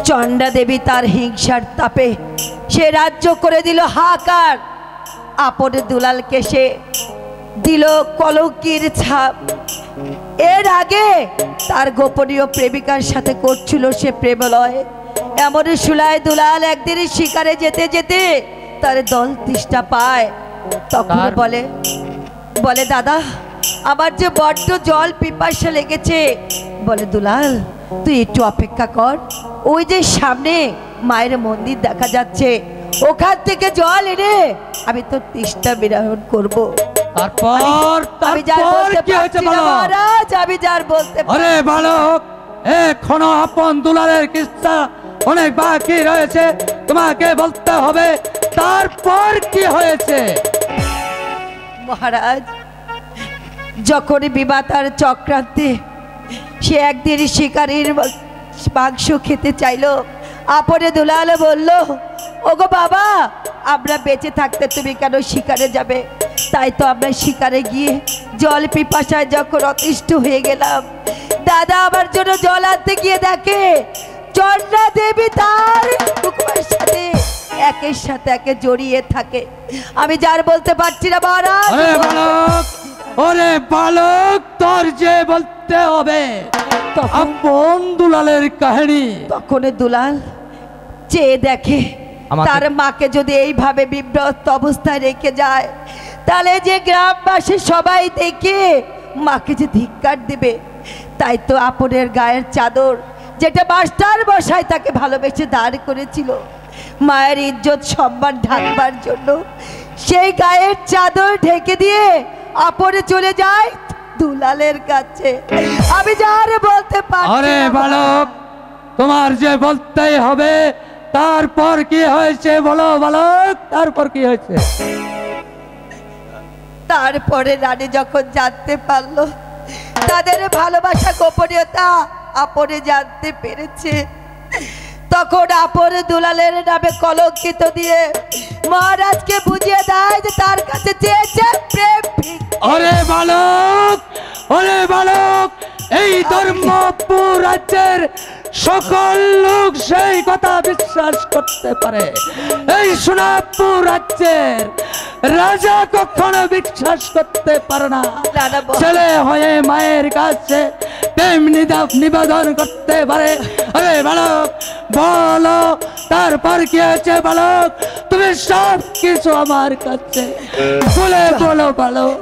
চন্ডা দেবী তার হিংসার তাপে সে রাজ্য করে দিল হাহাকার। আপন দুলালকে সে দিল কলঙ্কির ছাপ। এর আগে তার গোপনীয় প্রেমিকার সাথে করছিল সে প্রেমলয়। এমন সুলায় দুলাল একদিন শিকারে যেতে যেতে তার দল তৃষ্ণা পায়। তখন বলে দাদা, আমার যে বড্ড জল পিপাসা লেগেছে। বলে দুলাল, তুই একটু অপেক্ষা কর, ওই যে সামনে মায়ের মন্দির দেখা যাচ্ছে, ওখান থেকে জল এনে আমি তো তৃষ্ণা বিরাহন করব। তারপর আমি যার বলতে পারছি না মহারাজ, আমি যার বলতে। আরে বালক, এখনো আপন দুলালের কিস্সা অনেক বাকি রয়েছে, তোমাকে বলতে হবে। তারপর কি হয়েছে? মহারাজ, যখনই বিবাতার চক্রান্তে সে একদিন শিকারীর মাংস খেতে চাইল, আপনে দুলাল বলল, ওগো বাবা, আমরা বেঁচে থাকতে তুমি কেন শিকারে যাবে? তাই তো আমরা শিকারে গিয়ে জল পিপাসায় যখন অতিষ্ঠ হয়ে গেলাম, দাদা আমার জন্য জল আনতে গিয়ে দেখে চন্ডা দেবী তার কুকুরের সাথে একের সাথে একে জড়িয়ে থাকে। আমি যার বলতে পারছি না মহারাজ। ওরে বালক, তোর যে বলতে হবে আপন দুলালের কাহিনী। তখন দুলাল চেয়ে দেখে তার মাকে যদি এইভাবে বিব্রত অবস্থায় রেখে যায়, তাহলে যে গ্রামবাসী সবাই দেখে মাকে যে ধিক্কার দিবে, তাই তো আপনের গায়ের চাদর যেটা মাস্টার মশাই তাকে ভালোবেসে দাঁড় করেছিল মায়ের ইজ্জত সম্মান ঢাকবার জন্য, সেই গায়ের চাদর ঢেকে দিয়ে আপনে চলে যায় দুলালের কাছে। আমি যার বলতে পারি। আরে বালক, তোমার যে বলতেই হবে, তারপর কি হয়েছে বলো বালক, তারপর কি হয়েছে? তারপরে রানী যখন জানতে পারলো তাদের ভালোবাসা গোপনীয়তা আপনে জানতে পেরেছে, তখন আপনে দুলালের নামে কলঙ্কিত দিয়ে মহারাজকে বুঝিয়ে দেয় যে তার কাছে চেয়েছে প্রেম ভিক্ষা। আরে বালক, আরে বালক, এই ধর্মপুর রাজ্যের সকল লোক সেই কথা বিশ্বাস করতে পারে, এই সোনাপুর রাজ্যের রাজা কখনো বিশ্বাস করতে পারে না ছেলে হয়ে মায়ের কাছে প্রেম নিবেদন করতে পারে। আরে বালক বলো, তারপর কি হয়েছে বালক? তুমি সব কিছু আমার কাছে বলে বলো বালক।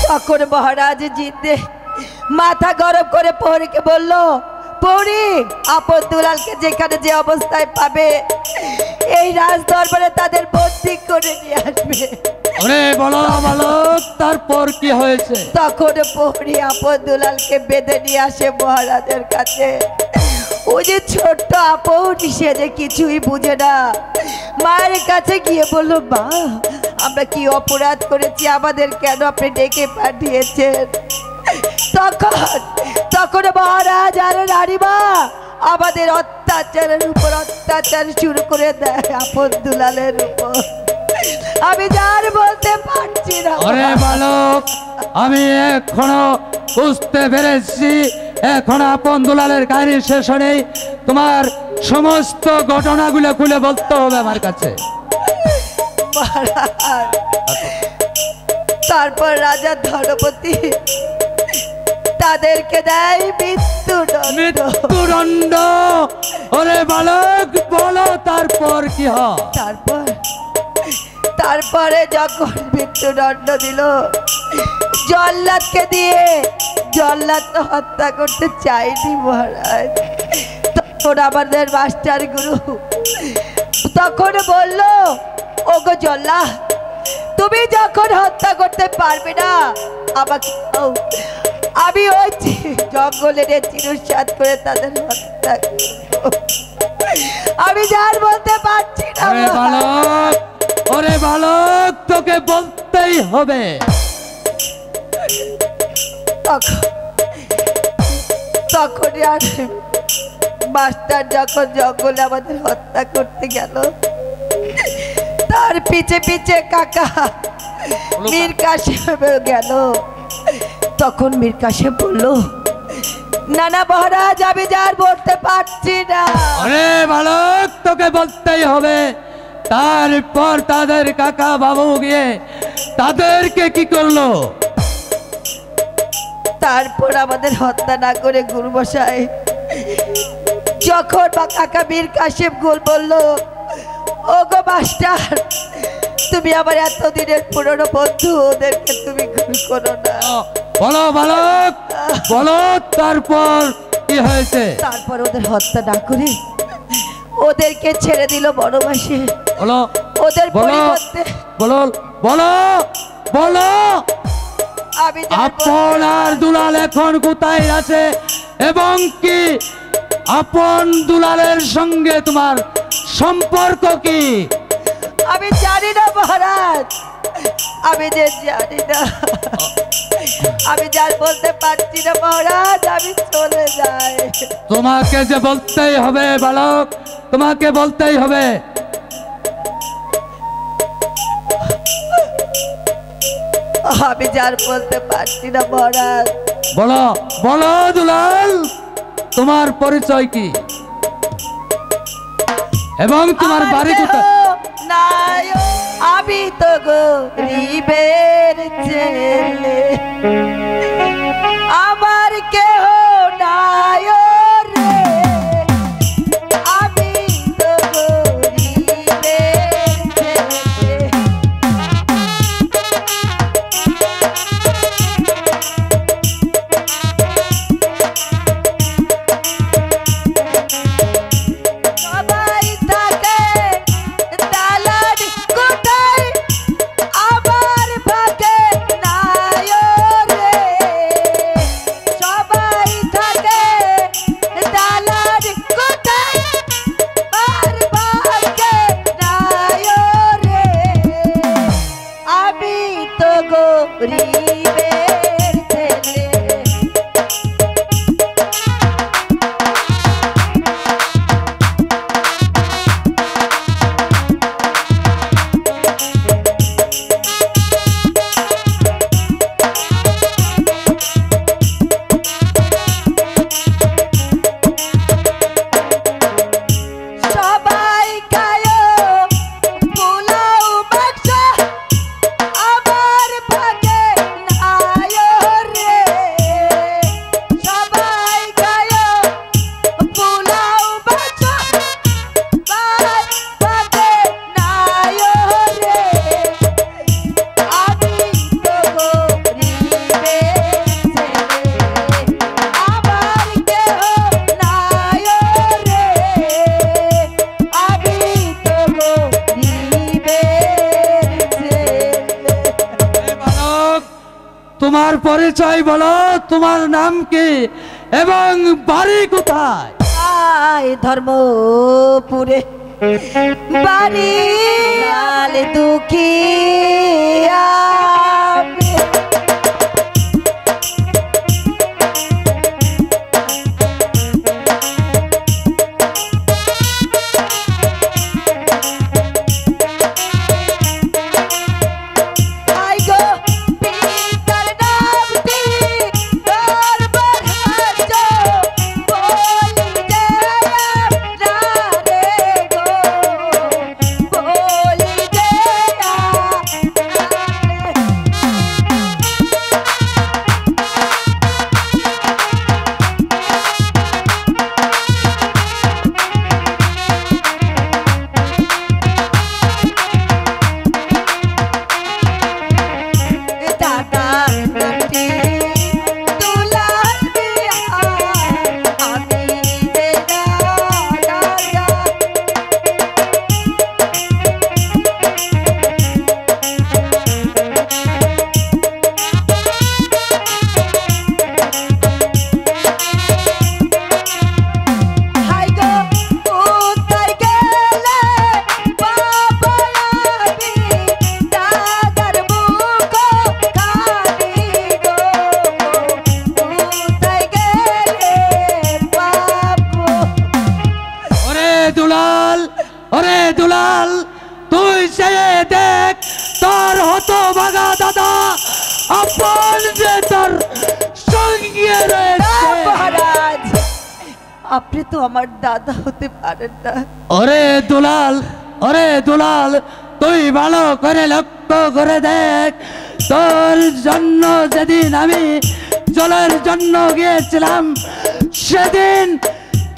তখন মহারাজ জিতে মাথা গরম করে প্রহরীকে বলল, প্রহরী আপন দুলালকে যেখানে যে অবস্থায় পাবে এই রাজ দরবারে তাদের বন্দী করে নিয়ে আসবে। আরে বলো বালক, তারপর কি হয়েছে? তখন প্রহরী আপন দুলালকে বেঁধে নিয়ে আসে মহারাজের কাছে। ওই যে ছোট্ট আপন সে যে কিছুই বুঝে না, মায়ের কাছে গিয়ে বললো, মা আমরা কি অপরাধ করেছি, আমাদের কেন আপনি ডেকে পাঠিয়েছেন? তখন মহারাজ আর রানীমা আমাদের অত্যাচারের উপর অত্যাচার শুরু করে দেয় আপন দুলালের উপর। আমি যার বলতে পারছি না। আরে বালক, আমি এখনো বুঝতে পেরেছি, এখন আপন দুলালের কাহিনী শেষ নেই, তোমার সমস্ত ঘটনাগুলো খুলে বলতে হবে আমার কাছে। তারপর রাজা ধনপতি তাদেরকে দেয় মৃত্যুদণ্ড। ওরে বালক বলো, তারপর কি হয়? তারপরে যখন মৃত্যুদণ্ড দিল জল্লাদকে দিয়ে, জল্লাদ তো হত্যা করতে চাইনি মহারাজ। তখন আমাদের মাস্টার গুরু তখন বলল, ওগো জল্লাদ, তুমি যখন হত্যা করতে পারবে না আমাকে দাও, আমি ওই জঙ্গলের চিরসাদ করে তাদের হত্যা করব। আমি যার বলতে পারছি না। ওরে বালক, ওরে বালক, তোকে বলতেই হবে। তখন আর মাস্টার যখন জঙ্গলে আমাদের হত্যা করতে গেল, তার পিছে পিছে কাকা মীর কাশেম গেল। তখন মীর কাশেম বলল, না না মহারাজ, আমি যার বলতে পারছি না। আরে বালক, তোকে বলতেই হবে। তারপর তাদের কাকা বাবু গিয়ে তাদেরকে কি করলো? তারপর আমাদের হত্যা না করে গুরুমশাই যখন বা কাকা মীর কাশেম গোল বলল, ওগো মাস্টার, তুমি আমার এতদিনের পুরনো বন্ধু, ওদেরকে তুমি খুন করো না। বলো বালক, বলো তারপর কি হয়েছে? তারপর ওদের হত্যা না করে ওদেরকে ছেড়ে দিল বনবাসে। বলো, ওদের বলো, পরিবর্তে বলো, বলো, বলো, আমি আপনার দুলাল এখন কোথায় আছে এবং কি আপন দুলালের সঙ্গে তোমার সম্পর্ক কি? আমি জানি না মহারাজ, আমি যে জানি না, আমি যার বলতে পারছি না মহারাজ, আমি চলে যাই। তোমাকে যে বলতেই হবে বালক, তোমাকে বলতেই হবে। আমি যার বলতে পারছি না মহারাজ। বলো, বলো দুলাল, তোমার পরিচয় কি এবং তোমার বাড়ি কোথায়? নাই, আমি তো গরিবের ছেলে, আমার কেহ নাই রে, আমি তো গরিবের ছেলে। তোমার পরিচয় বলো, তোমার নাম কি এবং বাড়ি কোথায়? আয় ধর্মপুরে বাড়ি আলে দুঃখী আপনি তো আমার দাদা হতে পারেন না। ওরে দুলাল, ওরে দুলাল, তুই ভালো করে লক্ষ্য করে দেখ, তোর জন্য যেদিন আমি জলের জন্য গিয়েছিলাম সেদিন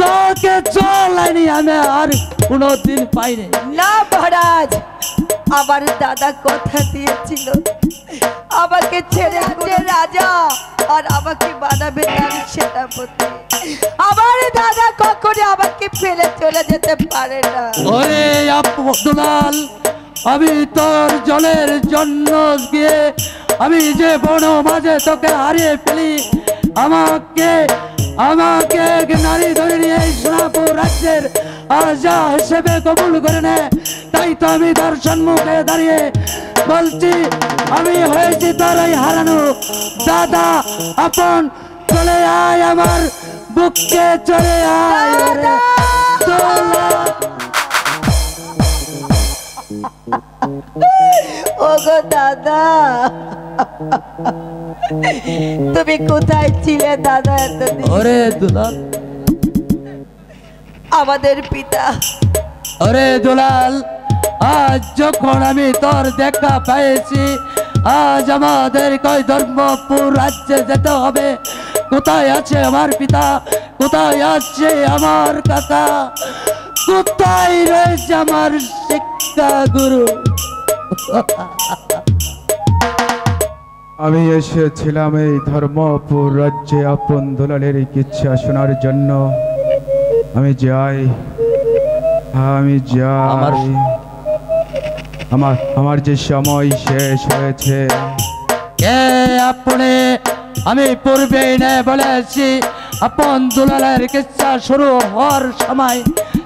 তোকে চলাইনি আমি আর কোনোদিন পাইনি। না মহারাজ, আমার দাদা কথা দিয়েছিল আমাকে ছেড়ে যে রাজা আর আমাকে বানাবে তার সেনাপতি। আমার দাদা কখনো আমাকে ফেলে চলে যেতে পারে না। ওরে দুলাল, আমি তোর জলের জন্য গিয়ে আমি যে বন মাঝে তোকে হারিয়ে ফেলি, আমাকে নারী ধরে নিয়ে সোনাপুর রাজ্যের রাজা হিসেবে কবুল করে নে। তাই তো আমি তোর সম্মুখে দাঁড়িয়ে বলছি, আমি হয়েছি তোর ওই হারানো দাদা আপন। চলে আয় আমার বুকে, চলে আয় ওগো দাদা, তুমি কোথায় ছিলে দাদা এতদিন? ওরে দুলাল, আমাদের পিতা। ওরে দুলাল, আজ যখন আমি তোর দেখা পেয়েছি, আজ আমাদের কই ধর্মপুর রাজ্যে যেতে হবে। কোথায় আছে আমার পিতা, কোথায় আছে আমার কাকা, কোথায় রয়েছে আমার শিক্ষা গুরু? আমি এসেছিলাম এই ধর্মপুর রাজ্যে আপন দুলালের ইচ্ছা শোনার জন্য। আমি যাই, আমার যে সময় শেষ হয়েছে। কে আপনি? আমি পূর্বেই না বলেছি, আপন দুলালের কিচ্ছা শুরু হওয়ার সময়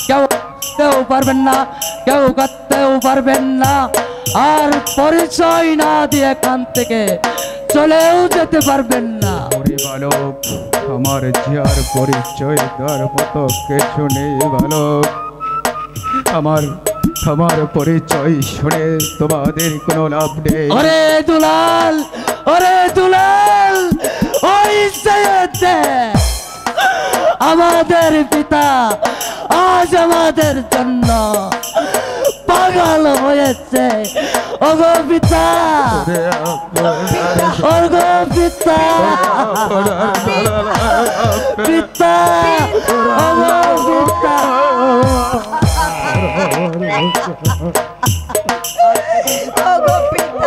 কেউ পারবেন না, কেউ করতেও পারবেন না, আর পরিচয় না দিয়ে এখান থেকে চলেও যেতে পারবেন না। বালক, আমার জিয়ার পরিচয় দেওয়ার মতো কিছু নেই বালক। আমার পরিচয় শুনে তোমাদের কোনো লাভ নেই। ওরে দুলাল, ওরে দুলাল, ওই আমাদের পিতা আজ আমাদের জন্য পাগল হয়েছে। ওগো পিতা, ওগো পিতা, পিতা, ওগো পিতা। ওগো পিতা,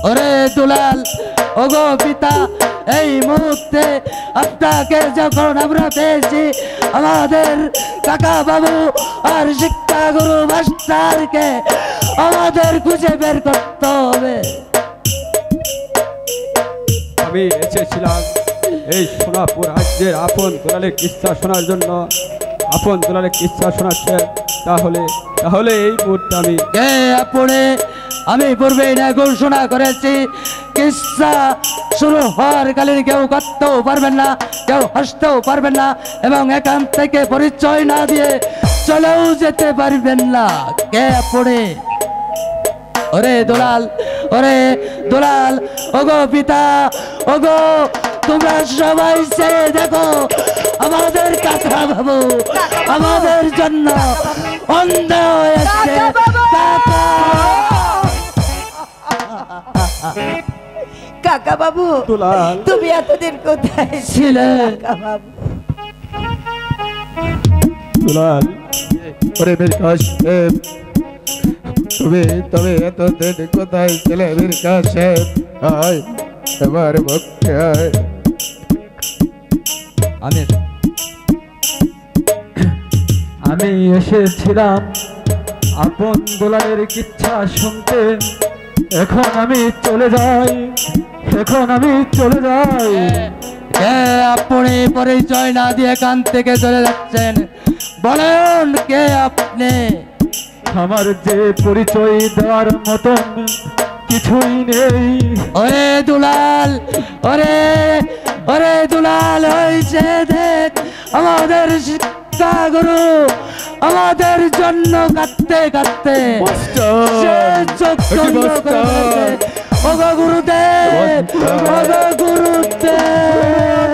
ওরে দুলাল, ওগো পিতা, এই মুহূর্তে আপনাকে যখন আমরা পেয়েছি, আমাদের কাকা বাবু আর শিক্ষাগুরু মাস্টারকে আমাদের খুঁজে বের করতে হবে। আমি এসেছিলাম এই সোনাপুর রাজ্যের আপন দুলালের কিচ্ছা শোনার জন্য। আপন দুলালের কিচ্ছা শোনাচ্ছে, তাহলে এই মুহূর্তে আমি কে আপনি? আমি পূর্বেই না ঘোষণা করেছি, কিচ্ছা শুরু হওয়ার কালীন কেউ কাঁদতেও পারবেন না, কেউ হাসতেও পারবেন না, এবং এখান থেকে পরিচয় না দিয়ে চলেও যেতে পারবেন না। কে আপনি? ওরে দুলাল, ওরে দুলাল, ওগো পিতা, ওগো তোমরা সবাই চেয়ে দেখো, আমাদের কাকা বাবু আমাদের জন্য অন্ধ হয়েছে। কাকা কাকা বাবু, দুলাল। তুমি এতদিন কোথায় ছিলে? কাকা বাবু, দুলাল, ওরে বিরকাশ সাহেব, তুমি এতদিন কোথায় ছিলে? বিরকাশ সাহেব, আয় আমার পক্ষে আয়। আমি এসেছিলাম আপন দুলালের কিচ্ছা শুনতে। এখন আমি চলে যাই, এখন আমি চলে যাই। কে আপনি? পরিচয় না দিয়ে কান থেকে চলে যাচ্ছেন, বলেন কে আপনি? আমার যে পরিচয় দেওয়ার মতন কিছুই নেই। ওরে দুলাল, ওরে ওরে দুলাল, হয়েছে দেখ, আমাদের শিক্ষা গুরু আমাদের জন্য কাঁদতে কাঁদতে সে চোখ বন্ধ করে ফেলেছে। ওগো গুরুদেব, ওগো গুরুদেব,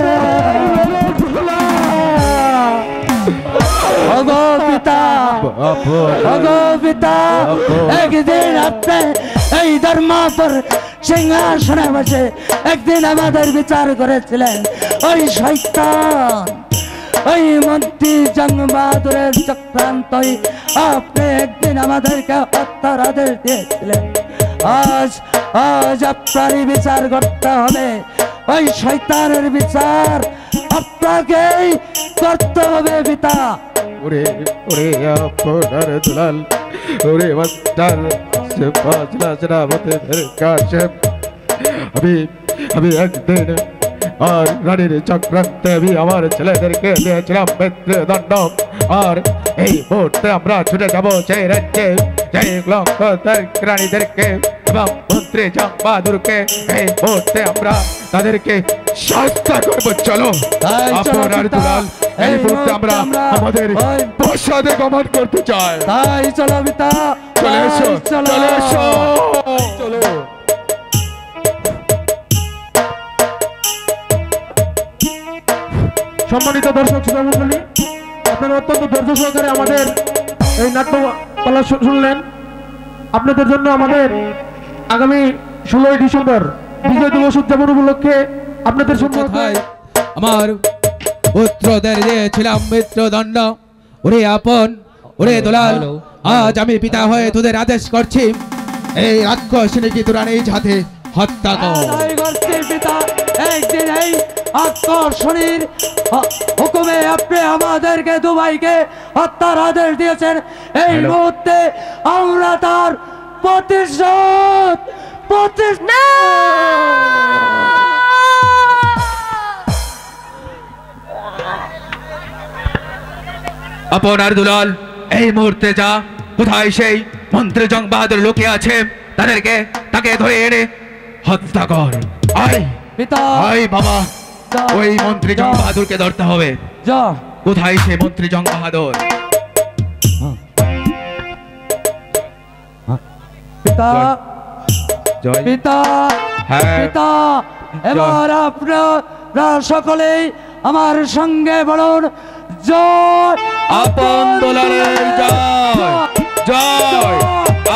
ওগো পিতা, ওগো পিতা, একদিন আপনি এই ধর্মপুর সিংহাসনে বসে একদিন আমাদের বিচার করেছিলেন। ওই শয়তান, ওই মন্ত্রী জং বাহাদুরের চক্রান্তই আপনি একদিন আমাদেরকে হত্যার আদেশ দিয়েছিলেন। আজ আপনারই বিচার করতে হবে। ওই শয়তানের বিচার আপনাকেই করতে হবে পিতা। ওরে ওরে আপনার দুলাল, ওরে মাস্টার সেনাপতি বিরকাশ সাহেব, আমি একদিন আর রানীর চক্রান্তে আমি আমার ছেলেদেরকে দিয়েছিলাম মৃত্যুদণ্ড। আর এই মুহূর্তে আমরা ছুটে যাবো সেই রাজ্যে, সেই রানীদেরকে এবং মন্ত্রী জং বাহাদুরকে এই মুহূর্তে আমরা তাদেরকে শাস্তি করবো। চলো আপনার দুলাল, এই মুহূর্তে আমরা আমাদের প্রাসাদে গমন করতে চাই। তাই চলো পিতা, চলে এসো, চলে এসো, চলো। সম্মানিত দর্শক শ্রোতামণ্ডলী, আপনারা অত্যন্ত ধৈর্য সহকারে আমাদের এই নাট্যপালা শুনলেন। আপনাদের জন্য আমাদের আগামী 16ই ডিসেম্বর বিজয় দিবস উদযাপন উপলক্ষে আপনাদের সম্মুখে আমার পুত্রদের দিয়েছিলাম মৃত্যুদণ্ড। ওরে আপন, ওরে দুলাল, আজ আমি পিতা হয়ে তোদের আদেশ করছি, এই রাক্ষসিনীকে তোরা নিজ হাতে হত্যা কর। পিতা, একদিন এই আকর্ষণীর হুকুমে আপনি আমাদেরকে দুবাইকে হত্যার আদেশ দিয়েছেন। এই মুহূর্তে আমরা তার প্রতিশোধ আপনার দুলাল, এই মুহূর্তে যা, কোথায় সেই মন্ত্রী জং বাহাদুর লুকিয়ে আছে তাকে ধরে এনে হত্যা কর। আয় পিতা, আয় বাবা, ওই মন্ত্রী জং বাহাদুরকে ধরতে হবে। যা। কোথায় সে মন্ত্রী জং বাহাদুর? পিতা, জয় পিতা, হ্যাঁ। পিতা, এবার আপনারা সকলেই আমার সঙ্গে বলুন, জয় আপন দুলালের জয়, জয়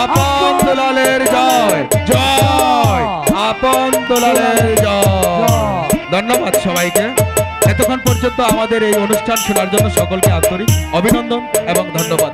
আপন দুলালের জয়, জয় আপন দুলালের জয়। ধন্যবাদ সবাইকে এতক্ষণ পর্যন্ত আমাদের এই অনুষ্ঠান শোনার জন্য সকলকে আন্তরিক অভিনন্দন এবং ধন্যবাদ।